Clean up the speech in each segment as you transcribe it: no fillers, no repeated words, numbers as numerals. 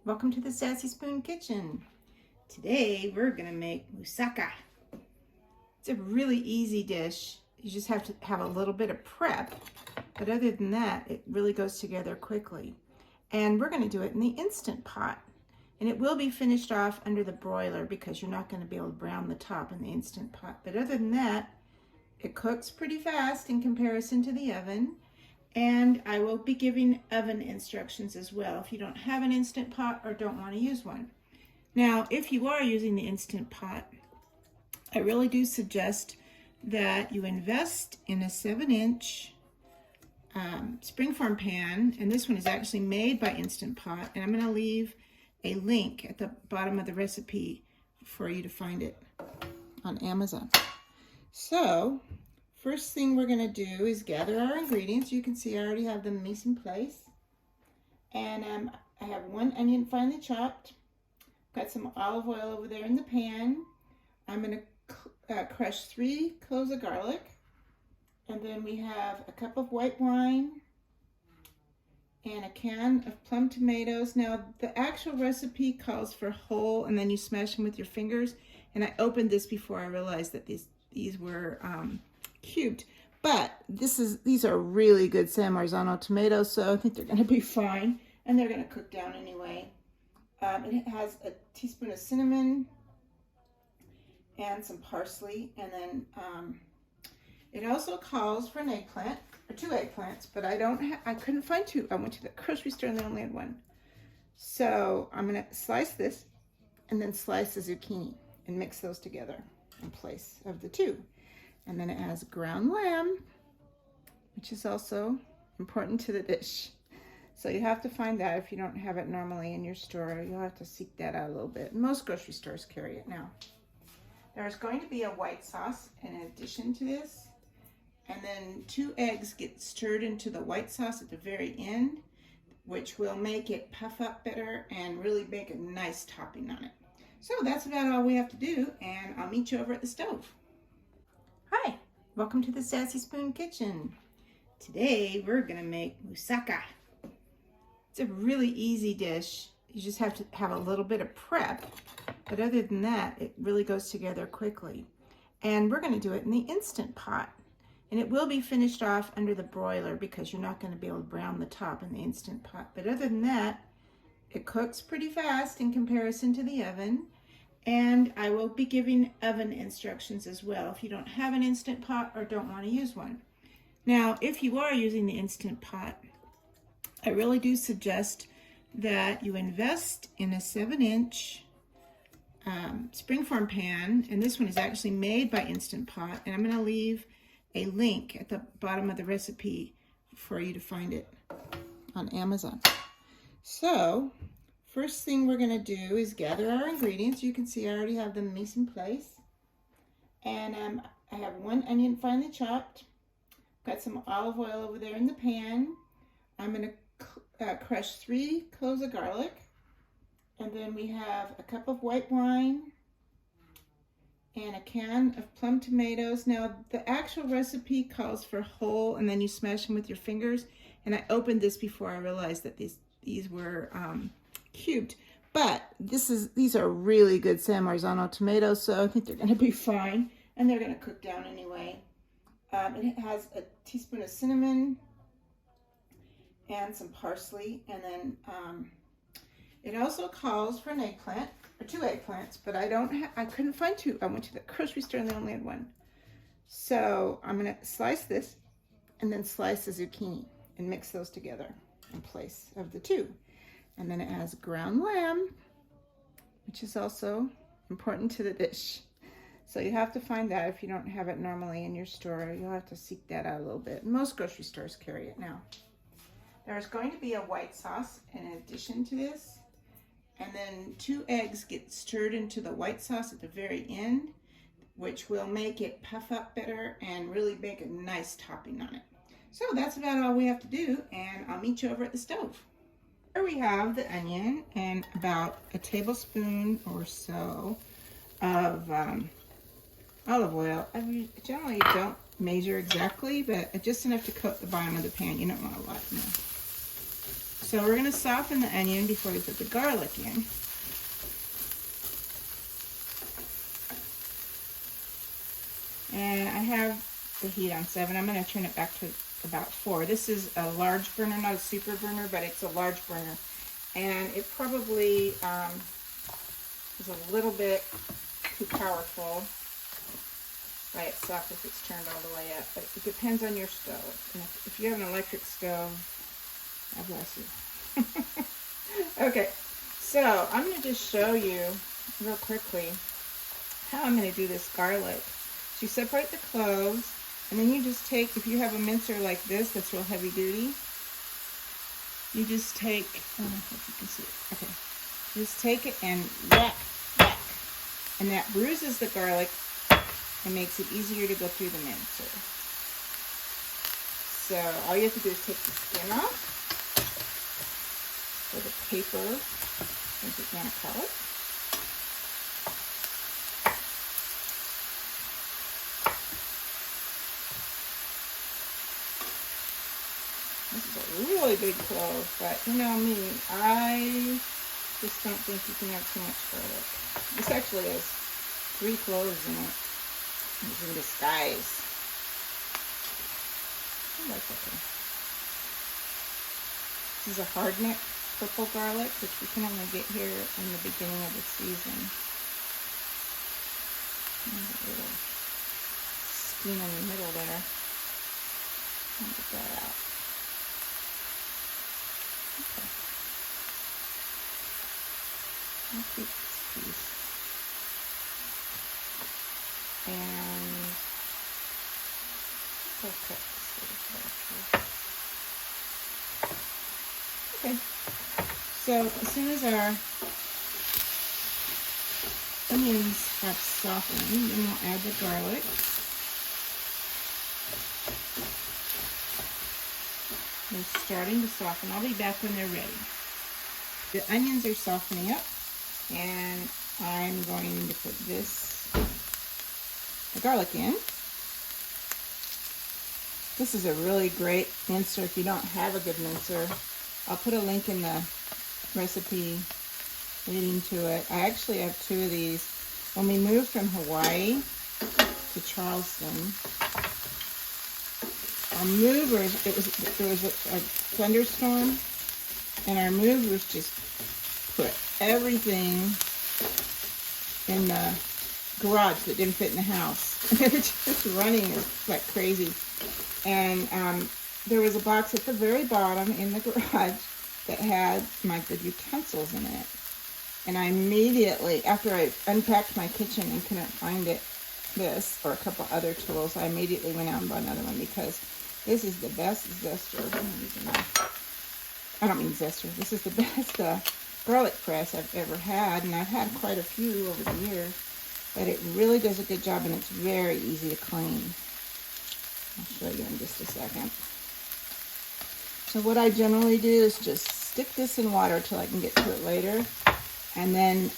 Welcome to the Sassy Spoon Kitchen. Today we're going to make moussaka. It's a really easy dish. You just have to have a little bit of prep, but other than that, it really goes together quickly. And we're going to do it in the Instant Pot. And it will be finished off under the broiler because you're not going to be able to brown the top in the Instant Pot. But other than that, it cooks pretty fast in comparison to the oven. And I will be giving oven instructions as well if you don't have an Instant Pot or don't want to use one. Now, if you are using the Instant Pot, I really do suggest that you invest in a 7-inch springform pan, and this one is actually made by Instant Pot, and I'm going to leave a link at the bottom of the recipe for you to find it on Amazon. So, first thing we're going to do is gather our ingredients. You can see I already have them mise en place. And I have 1 onion finely chopped. Got some olive oil over there in the pan. I'm going to crush 3 cloves of garlic. And then we have a cup of white wine and a can of plum tomatoes. Now, the actual recipe calls for whole, and then you smash them with your fingers. And I opened this before I realized that these were cubed, but these are really good San Marzano tomatoes, so I think they're going to be fine, and they're going to cook down anyway. It has a teaspoon of cinnamon and some parsley, and then it also calls for an eggplant or 2 eggplants, but I couldn't find 2. I went to the grocery store and they only had 1. So I'm going to slice this and then slice the zucchini and mix those together in place of the 2. And then it has ground lamb, which is also important to the dish. So you have to find that if you don't have it normally in your store. You'll have to seek that out a little bit. Most grocery stores carry it now. There's going to be a white sauce in addition to this. And then 2 eggs get stirred into the white sauce at the very end, which will make it puff up better and really make a nice topping on it. So that's about all we have to do, and I'll meet you over at the stove. Hi, welcome to the Sassy Spoon Kitchen. Today we're going to make moussaka. It's a really easy dish. You just have to have a little bit of prep, but other than that, it really goes together quickly. And we're going to do it in the Instant Pot. And it will be finished off under the broiler because you're not going to be able to brown the top in the Instant Pot. But other than that, it cooks pretty fast in comparison to the oven. And I will be giving oven instructions as well if you don't have an Instant Pot or don't want to use one. Now, if you are using the Instant Pot, I really do suggest that you invest in a 7-inch springform pan, and this one is actually made by Instant Pot, and I'm going to leave a link at the bottom of the recipe for you to find it on Amazon. So, first thing we're going to do is gather our ingredients. You can see I already have them mise en place. And I have 1 onion finely chopped. Got some olive oil over there in the pan. I'm going to crush 3 cloves of garlic. And then we have a cup of white wine and a can of plum tomatoes. Now, the actual recipe calls for whole, and then you smash them with your fingers. And I opened this before I realized that these were cubed, but these are really good San Marzano tomatoes, so I think they're going to be fine, and they're going to cook down anyway. It has a teaspoon of cinnamon and some parsley, and then it also calls for an eggplant or 2 eggplants, but I couldn't find 2. I went to the grocery store and they only had 1. So I'm going to slice this and then slice the zucchini and mix those together in place of the 2. And then it has ground lamb, which is also important to the dish. So you have to find that if you don't have it normally in your store. You'll have to seek that out a little bit. Most grocery stores carry it now. There's going to be a white sauce in addition to this. And then 2 eggs get stirred into the white sauce at the very end, which will make it puff up better and really make a nice topping on it. So that's about all we have to do, and I'll meet you over at the stove. Here we have the onion and about a tablespoon or so of olive oil. I generally don't measure exactly, but just enough to coat the bottom of the pan. You don't want a lot, no. So we're going to soften the onion before we put the garlic in. And I have the heat on 7. I'm going to turn it back to about 4. This is a large burner, not a super burner, but it's a large burner. And it probably is a little bit too powerful by itself if it's turned all the way up. But it depends on your stove. And if you have an electric stove, God bless you. Okay, so I'm going to just show you real quickly how I'm going to do this garlic. So you separate the cloves, and then you just take, if you have a mincer like this that's real heavy duty, you just take, I don't know if you can see it, okay, just take it and whack, whack, and that bruises the garlic and makes it easier to go through the mincer. So all you have to do is take the skin off, or the paper, as you want to call it. This is a really big clove, but you know me, I just don't think you can have too much garlic. This actually has 3 cloves in it. It's in disguise. Oh, that's okay. This is a hard-neck purple garlic, which we can only get here in the beginning of the season. There's a little skin in the middle there. I'll get that out. Okay. I'll keep this piece. And I'll cut this little part here. Okay. So as soon as our onions have softened, then we'll add the garlic. They're starting to soften. I'll be back when they're ready. The onions are softening up, and I'm going to put the garlic in. This is a really great mincer if you don't have a good mincer. I'll put a link in the recipe leading to it. I actually have 2 of these. When we moved from Hawaii to Charleston, our movers, there was a thunderstorm, and our movers just put everything in the garage that didn't fit in the house. And they were just running like crazy. And there was a box at the very bottom in the garage that had my good utensils in it. And I immediately, after I unpacked my kitchen and couldn't find it, this or a couple other tools, I immediately went out and bought another one because this is the best zester. I don't mean zester. This is the best garlic press I've ever had, and I've had quite a few over the years. But it really does a good job, and it's very easy to clean. I'll show you in just a second. So what I generally do is just stick this in water till I can get to it later. And then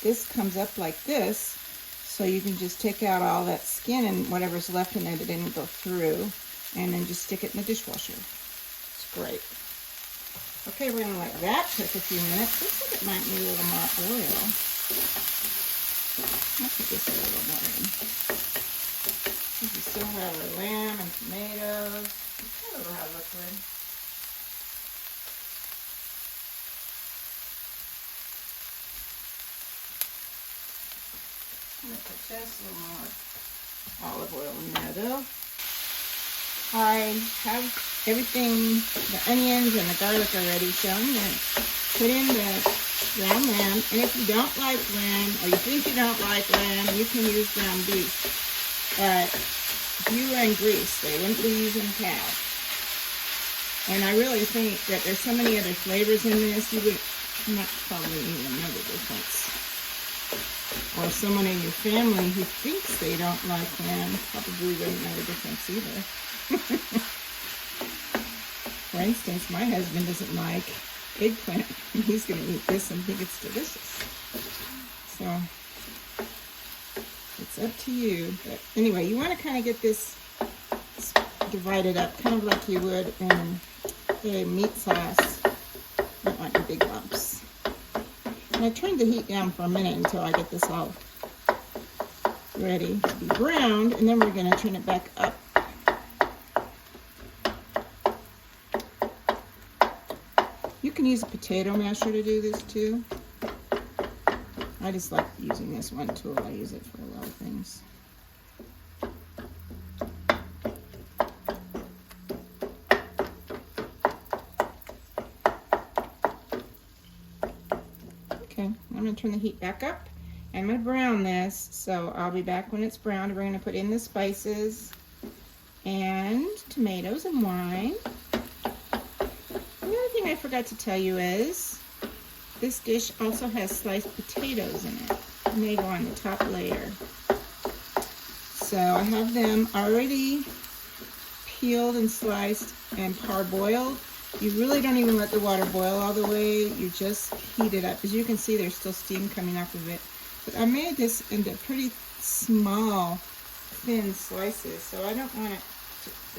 this comes up like this, so you can just take out all that skin and whatever's left in there that didn't go through, and then just stick it in the dishwasher. It's great. Okay, we're gonna let that cook a few minutes. Looks like it might need a little more oil. I'll put this a little more in. We still have our lamb and tomatoes. It's a little hot liquid. I'm going to put just a little more olive oil in there though. I have everything, the onions and the garlic already, so I'm going to put in the ground lamb. And if you don't like lamb, or you think you don't like lamb, you can use ground beef. But if you were in Greece, they wouldn't be using cow. And I really think that there's so many other flavors in this, you would not probably even know the difference. Or someone in your family who thinks they don't like lamb probably wouldn't know the difference either. For instance, my husband doesn't like eggplant. He's going to eat this and think it's delicious. So it's up to you. But anyway, you want to kind of get this divided up, kind of like you would in a meat sauce. Don't want any big lumps. And I turned the heat down for a minute until I get this all ready to be browned, and then we're going to turn it back up. You can use a potato masher to do this too. I just like using this one tool. I use it for a lot of things. Okay, I'm going to turn the heat back up. I'm going to brown this, so I'll be back when it's browned. We're going to put in the spices and tomatoes and wine. Another thing I forgot to tell you is this dish also has sliced potatoes in it, and they go on the top layer. So I have them already peeled and sliced and parboiled. You really don't even let the water boil all the way. You just heat it up. As you can see, there's still steam coming off of it. But I made this into pretty small, thin slices, so I don't want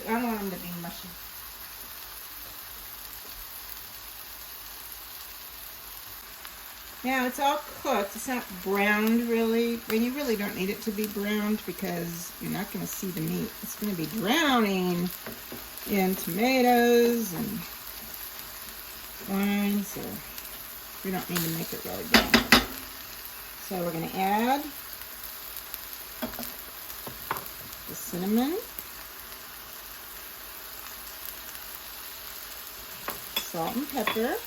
them to be mushy. Now it's all cooked. It's not browned really, and you really don't need it to be browned because you're not going to see the meat. It's going to be drowning in tomatoes and wine, so we don't need to make it really brown. So we're going to add the cinnamon, salt and pepper,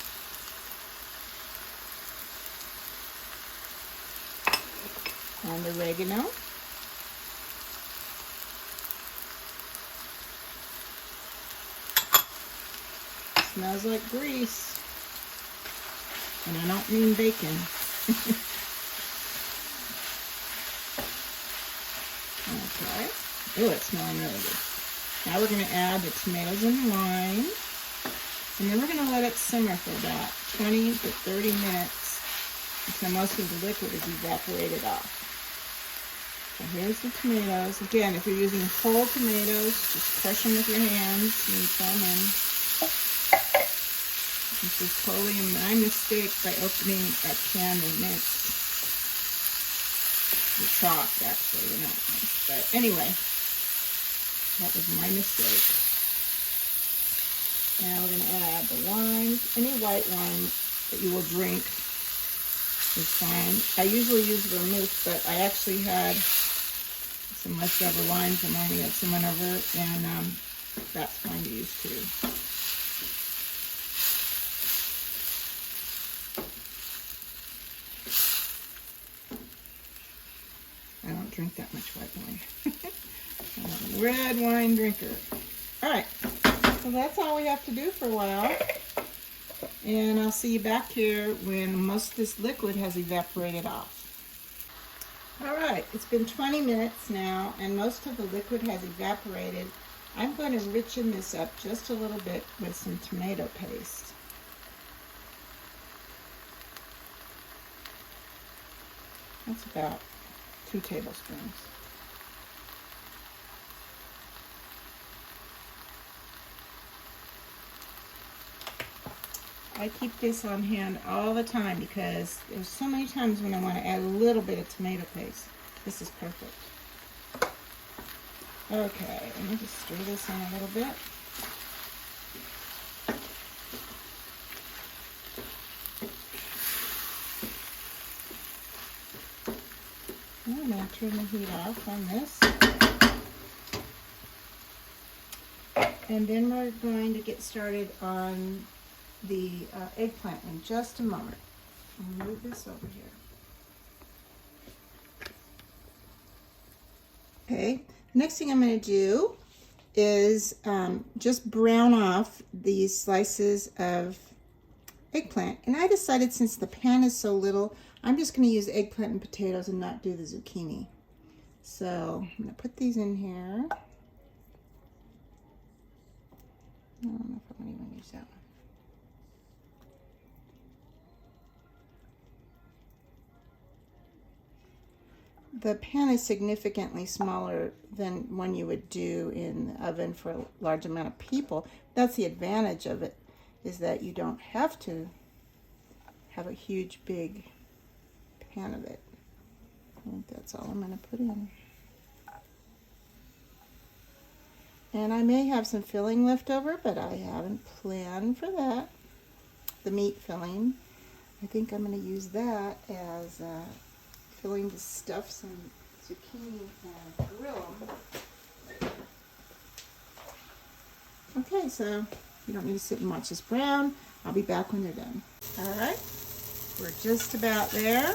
and oregano. Smells like grease, and I don't mean bacon. Okay. Oh, it's smelling really good. Now we're going to add the tomatoes and wine, and then we're going to let it simmer for about 20 to 30 minutes until most of the liquid is evaporated off. So here's the tomatoes. Again, if you're using whole tomatoes, just crush them with your hands and throw them in. This is totally my mistake by opening a can of mince. The chopped, actually, they're not minced. But anyway, that was my mistake. Now we're going to add the wine. Any white wine that you will drink is fine. I usually use vermouth, but I actually had some leftover wine from when we had someone over, and that's fine to use too. I don't drink that much white wine. I'm a red wine drinker. All right, so that's all we have to do for a while. And I'll see you back here when most of this liquid has evaporated off. All right, it's been 20 minutes now, and most of the liquid has evaporated. I'm going to richen this up just a little bit with some tomato paste. That's about 2 tablespoons. I keep this on hand all the time because there's so many times when I want to add a little bit of tomato paste. This is perfect. Okay, let me just stir this in a little bit. I'm going to turn the heat off on this. And then we're going to get started on the eggplant in just a moment. I'll move this over here. Okay, next thing I'm going to do is just brown off these slices of eggplant. And I decided since the pan is so little, I'm just going to use eggplant and potatoes and not do the zucchini. So I'm going to put these in here. I don't know if I'm going to even use that one. The pan is significantly smaller than one you would do in the oven for a large amount of people. That's the advantage of it, is that you don't have to have a huge big pan of it. I think that's all I'm going to put in. And I may have some filling left over, but I haven't planned for that. The meat filling. I think I'm going to use that as filling to stuff some zucchini and grill them. Okay, so you don't need to sit and watch this brown. I'll be back when they're done. All right, we're just about there.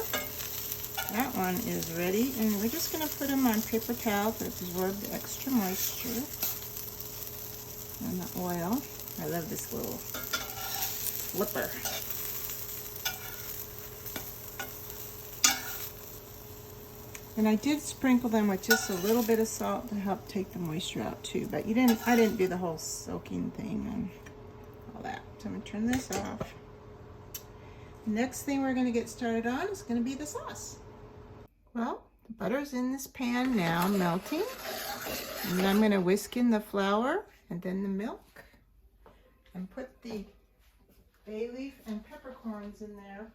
That one is ready, and we're just going to put them on paper towel to absorb the extra moisture and the oil. I love this little flipper. And I did sprinkle them with just a little bit of salt to help take the moisture out too, but I didn't do the whole soaking thing and all that. So I'm going to turn this off. The next thing we're going to get started on is going to be the sauce. Well, the butter's in this pan now, melting. And I'm going to whisk in the flour and then the milk and put the bay leaf and peppercorns in there,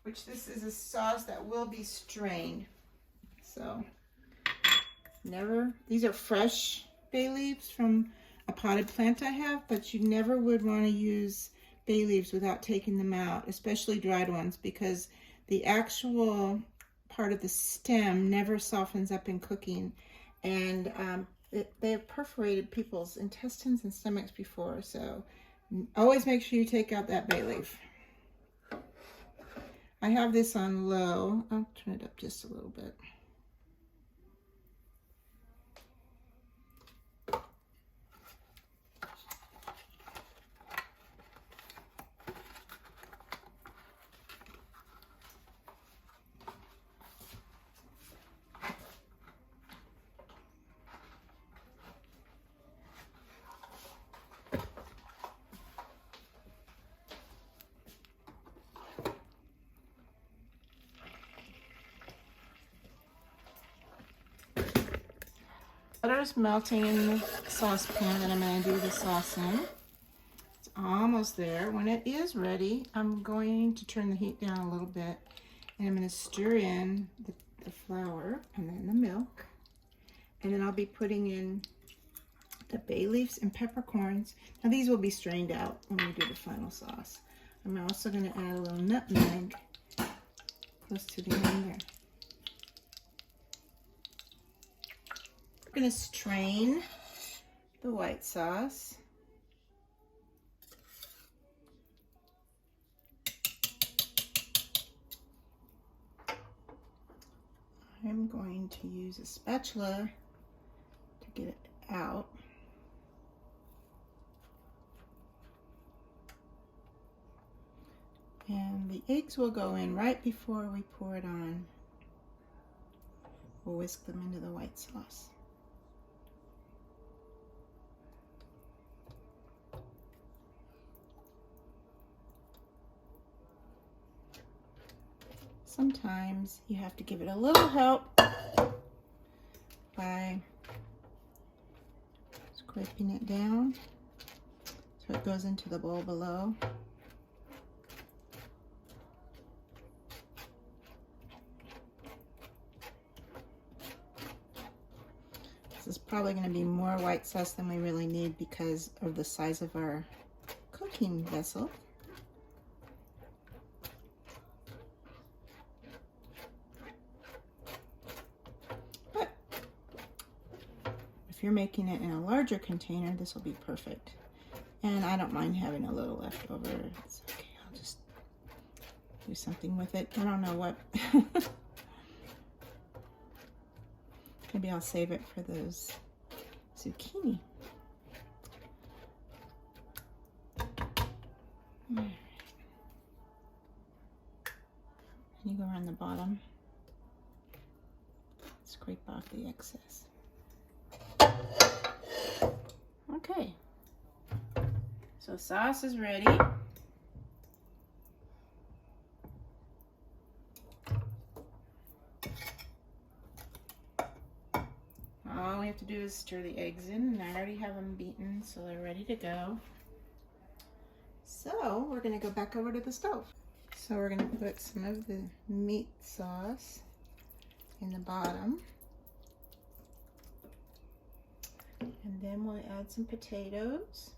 which this is a sauce that will be strained. So these are fresh bay leaves from a potted plant I have, but you never would want to use bay leaves without taking them out, especially dried ones, because the actual part of the stem never softens up in cooking, and they have perforated people's intestines and stomachs before, so always make sure you take out that bay leaf. I have this on low. I'll turn it up just a little bit. Butter's melting in the saucepan that I'm going to do the sauce in. It's almost there. When it is ready, I'm going to turn the heat down a little bit, and I'm going to stir in the flour and then the milk, and then I'll be putting in the bay leaves and peppercorns. Now these will be strained out when we do the final sauce. I'm also going to add a little nutmeg close to the end there. I'm going to strain the white sauce. I'm going to use a spatula to get it out. And the eggs will go in right before we pour it on. We'll whisk them into the white sauce. Sometimes you have to give it a little help by scraping it down so it goes into the bowl below. This is probably going to be more white sauce than we really need because of the size of our cooking vessel. If you're making it in a larger container, this will be perfect. And I don't mind having a little left over. It's okay, I'll just do something with it. I don't know what. Maybe I'll save it for those zucchini. And you go around the bottom, scrape off the excess. Okay, so sauce is ready. All we have to do is stir the eggs in, and I already have them beaten, so they're ready to go. So we're going to go back over to the stove. So we're going to put some of the meat sauce in the bottom. And then we'll add some potatoes.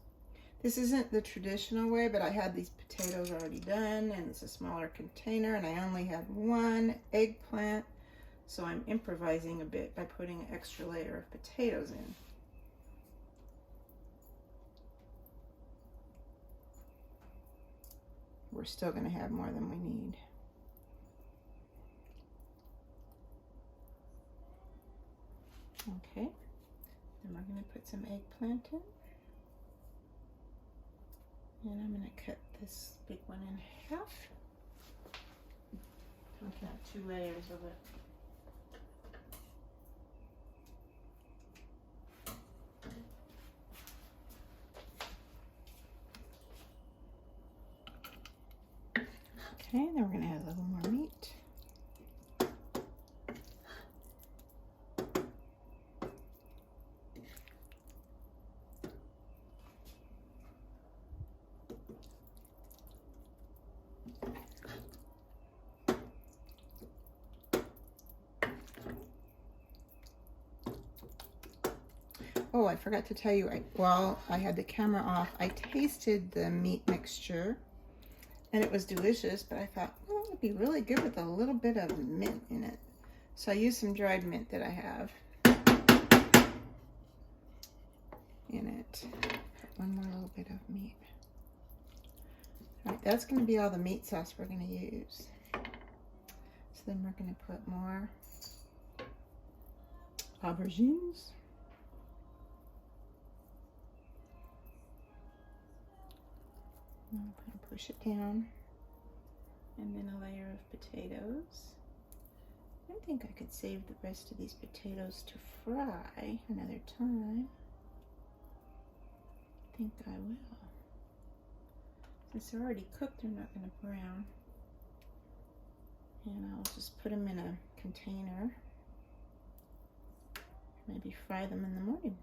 This isn't the traditional way, but I had these potatoes already done, and it's a smaller container, and I only had one eggplant, so I'm improvising a bit by putting an extra layer of potatoes in. We're still going to have more than we need. Okay, then we're going to put some eggplant in. And I'm going to cut this big one in half. We can have 2 layers of it. Okay, then we're going to add a little more meat. Oh, I forgot to tell you, while I had the camera off, I tasted the meat mixture, and it was delicious, but I thought, well, it would be really good with a little bit of mint in it. So I used some dried mint that I have in it. Put one more little bit of meat. All right, that's going to be all the meat sauce we're going to use. So then we're going to put more aubergines. I'm going to push it down, and then a layer of potatoes. I think I could save the rest of these potatoes to fry another time. I think I will. Since they're already cooked, they're not going to brown. And I'll just put them in a container. Maybe fry them in the morning.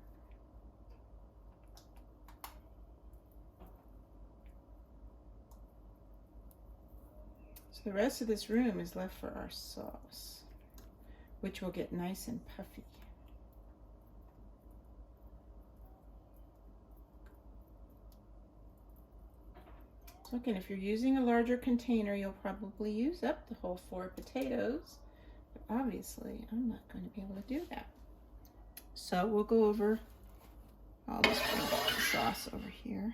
The rest of this room is left for our sauce, which will get nice and puffy. So again, if you're using a larger container, you'll probably use up the whole 4 potatoes, but obviously I'm not going to be able to do that. So we'll go over, I'll just put the sauce over here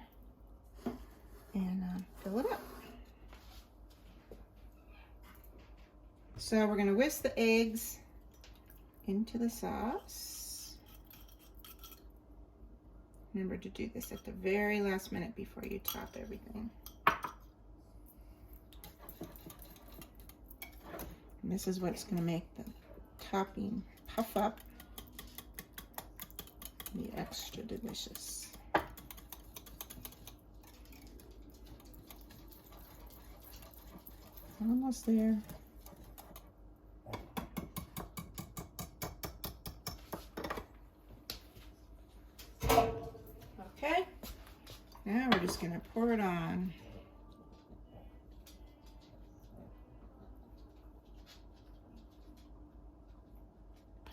and fill it up. So we're going to whisk the eggs into the sauce. Remember to do this at the very last minute before you top everything. And this is what's going to make the topping puff up and be extra delicious. Almost there. Okay, now we're just going to pour it on.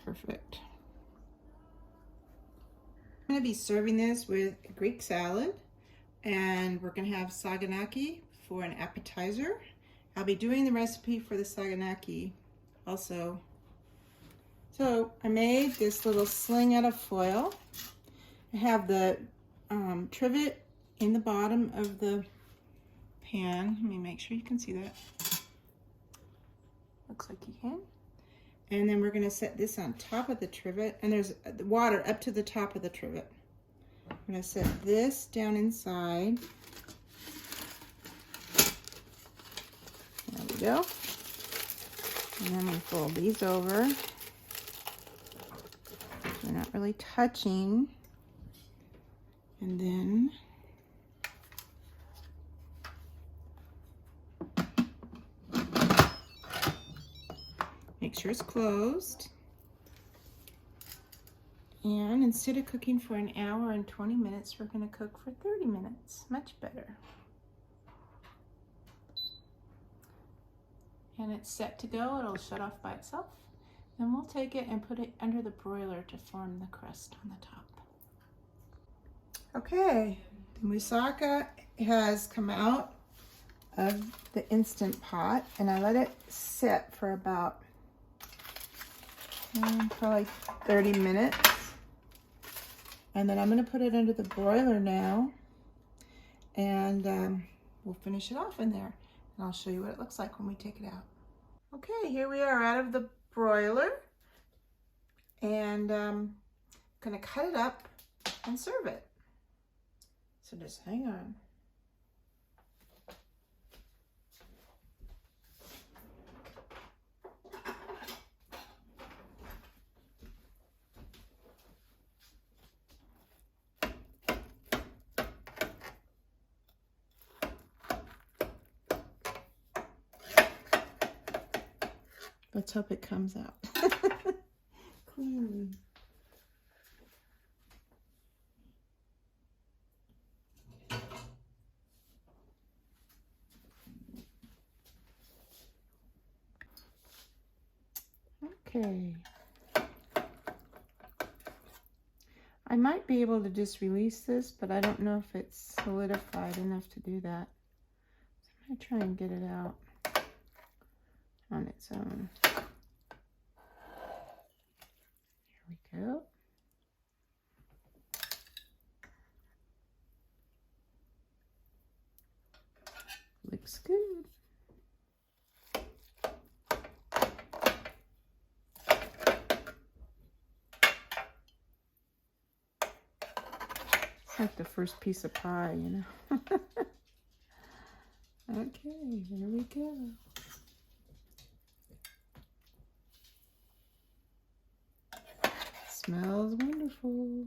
Perfect. I'm going to be serving this with a Greek salad, and we're going to have saganaki for an appetizer. I'll be doing the recipe for the saganaki also. So I made this little sling out of foil. I have the trivet in the bottom of the pan. Let me make sure you can see that. Looks like you can. And then we're going to set this on top of the trivet, and there's water up to the top of the trivet. I'm going to set this down inside. There we go. And then we fold these over. They're not really touching. And then make sure it's closed. And instead of cooking for an hour and 20 minutes, we're going to cook for 30 minutes. Much better. and it's set to go. It'll shut off by itself. Then we'll take it and put it under the broiler to form the crust on the top. Okay, the moussaka has come out of the Instant Pot, and I let it sit for about probably 30 minutes. And then I'm going to put it under the broiler now, and we'll finish it off in there. And I'll show you what it looks like when we take it out. Okay, here we are out of the broiler, and I'm going to cut it up and serve it. So just hang on. Let's hope it comes out cleanly. Okay. I might be able to just release this, but I don't know if it's solidified enough to do that. So I'm going to try and get it out on its own. Here we go. Looks good. It's like the first piece of pie, you know. Okay, here we go. Smells wonderful.